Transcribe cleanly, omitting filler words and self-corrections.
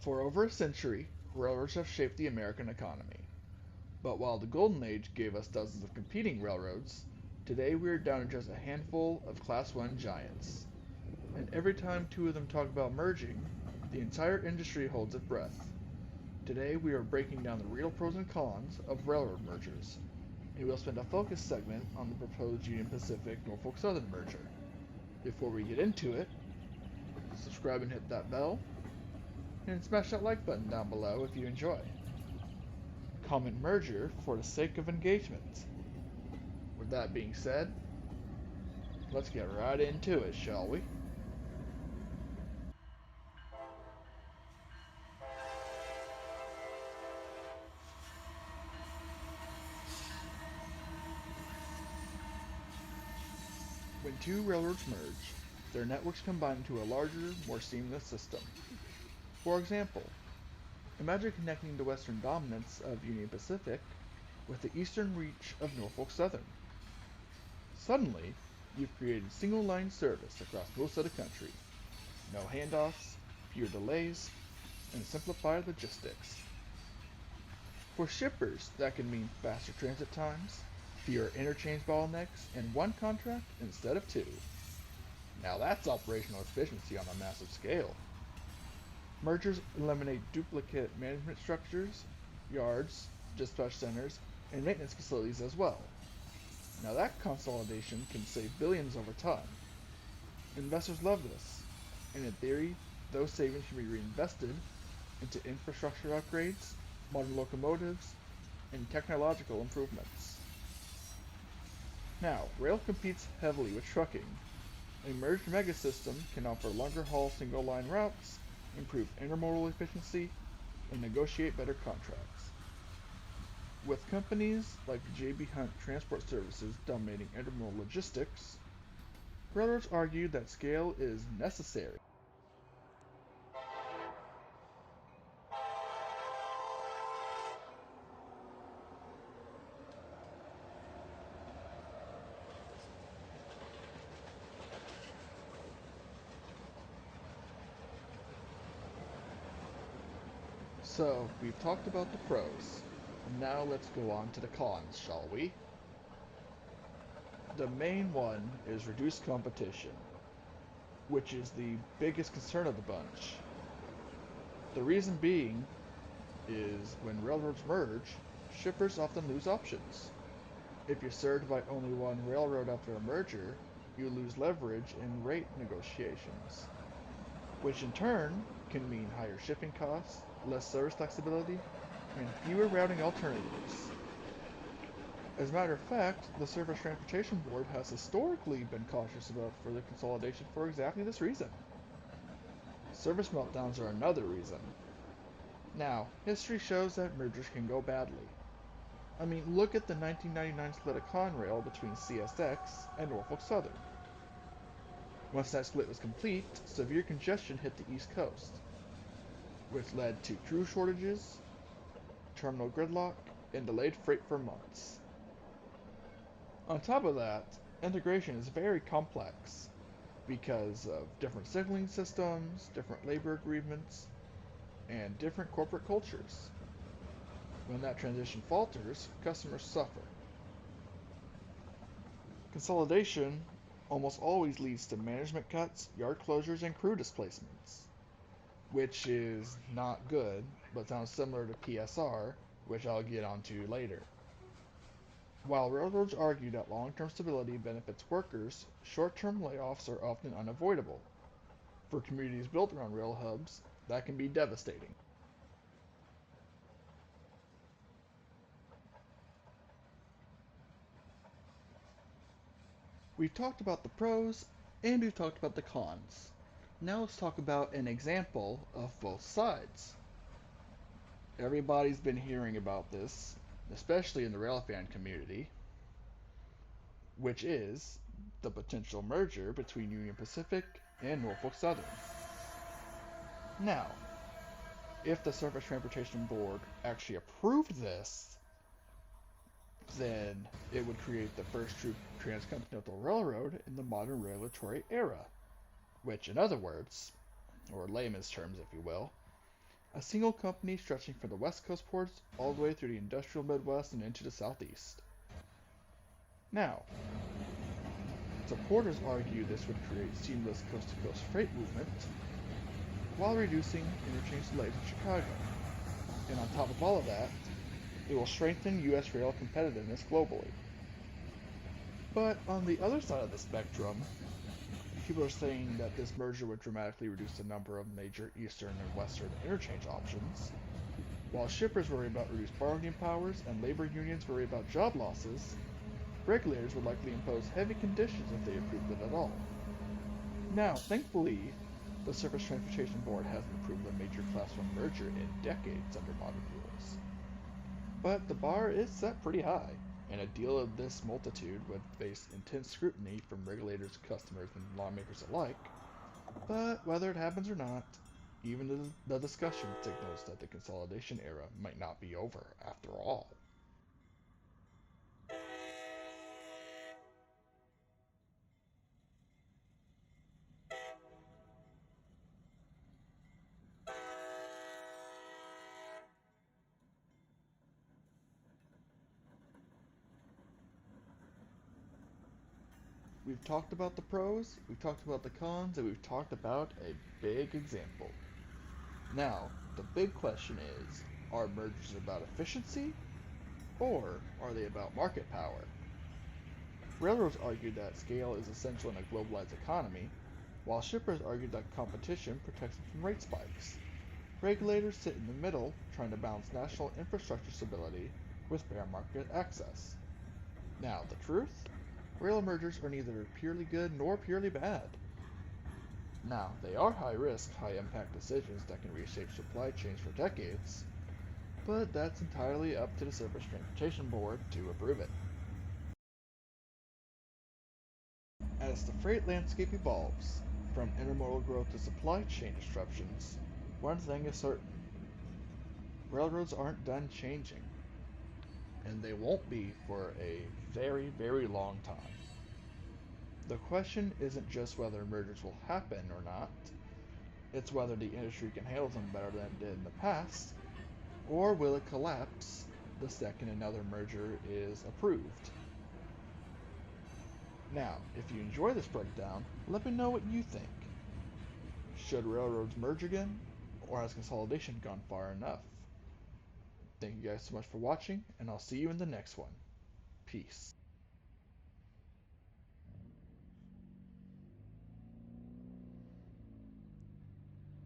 For over a century, railroads have shaped the American economy. But while the Golden Age gave us dozens of competing railroads, today we are down to just a handful of Class 1 giants. And every time two of them talk about merging, the entire industry holds its breath. Today we are breaking down the real pros and cons of railroad mergers, and we'll spend a focus segment on the proposed Union Pacific Norfolk Southern merger. Before we get into it, subscribe and hit that bell, and smash that like button down below if you enjoy. Comment merger for the sake of engagement. With that being said, let's get right into it, shall we? When two railroads merge, their networks combine into a larger, more seamless system. For example, imagine connecting the western dominance of Union Pacific with the eastern reach of Norfolk Southern. Suddenly, you've created single line service across most of the country. No handoffs, fewer delays, and simplified logistics. For shippers, that can mean faster transit times, fewer interchange bottlenecks, and one contract instead of two. Now that's operational efficiency on a massive scale. Mergers eliminate duplicate management structures, yards, dispatch centers, and maintenance facilities as well. Now that consolidation can save billions over time. Investors love this, and in theory, those savings should be reinvested into infrastructure upgrades, modern locomotives, and technological improvements. Now, rail competes heavily with trucking. A merged megasystem can offer longer haul single line routes, improve intermodal efficiency, and negotiate better contracts. With companies like J.B. Hunt Transport Services dominating intermodal logistics, railroads argue that scale is necessary. So, we've talked about the pros. Now let's go on to the cons, shall we? The main one is reduced competition, which is the biggest concern of the bunch. The reason being is when railroads merge, shippers often lose options. If you're served by only one railroad after a merger, you lose leverage in rate negotiations, which in turn can mean higher shipping costs, less service flexibility, and fewer routing alternatives. As a matter of fact, the Surface Transportation Board has historically been cautious about further consolidation for exactly this reason. Service meltdowns are another reason. Now, history shows that mergers can go badly. I mean, look at the 1999 split of Conrail between CSX and Norfolk Southern. Once that split was complete, severe congestion hit the East Coast, which led to crew shortages, terminal gridlock, and delayed freight for months. On top of that, integration is very complex because of different signaling systems, different labor agreements, and different corporate cultures. When that transition falters, customers suffer. Consolidation almost always leads to management cuts, yard closures, and crew displacements, which is not good, but sounds similar to PSR, which I'll get onto later. While railroads argue that long-term stability benefits workers, short-term layoffs are often unavoidable. For communities built around rail hubs, that can be devastating. We've talked about the pros and we've talked about the cons. Now let's talk about an example of both sides. Everybody's been hearing about this, especially in the railfan community, which is the potential merger between Union Pacific and Norfolk Southern. Now, if the Surface Transportation Board actually approved this, then it would create the first true transcontinental railroad in the modern regulatory era, which, in other words, or layman's terms, if you will, a single company stretching from the West Coast ports all the way through the industrial Midwest and into the Southeast. Now, supporters argue this would create seamless coast-to-coast freight movement while reducing interchange delays in Chicago. And on top of all of that, it will strengthen U.S. rail competitiveness globally. But on the other side of the spectrum, people are saying that this merger would dramatically reduce the number of major eastern and western interchange options, while shippers worry about reduced bargaining powers and labor unions worry about job losses. Regulators would likely impose heavy conditions if they approved it at all. Now, thankfully, the Surface Transportation Board hasn't approved a major Class 1 merger in decades under modern rules. But the bar is set pretty high, and a deal of this multitude would face intense scrutiny from regulators, customers, and lawmakers alike. But whether it happens or not, even the discussion signals that the consolidation era might not be over after all. We've talked about the pros, we've talked about the cons, and we've talked about a big example. Now, the big question is, are mergers about efficiency, or are they about market power? Railroads argue that scale is essential in a globalized economy, while shippers argue that competition protects them from rate spikes. Regulators sit in the middle, trying to balance national infrastructure stability with fair market access. Now, the truth? Rail mergers are neither purely good nor purely bad. Now, they are high risk, high impact decisions that can reshape supply chains for decades, but that's entirely up to the Surface Transportation Board to approve it. As the freight landscape evolves, from intermodal growth to supply chain disruptions, one thing is certain: railroads aren't done changing, and they won't be for a very, very long time. The question isn't just whether mergers will happen or not, it's whether the industry can handle them better than it did in the past, or will it collapse the second another merger is approved. Now, if you enjoy this breakdown, let me know what you think. Should railroads merge again, or has consolidation gone far enough? Thank you guys so much for watching, and I'll see you in the next one. Peace.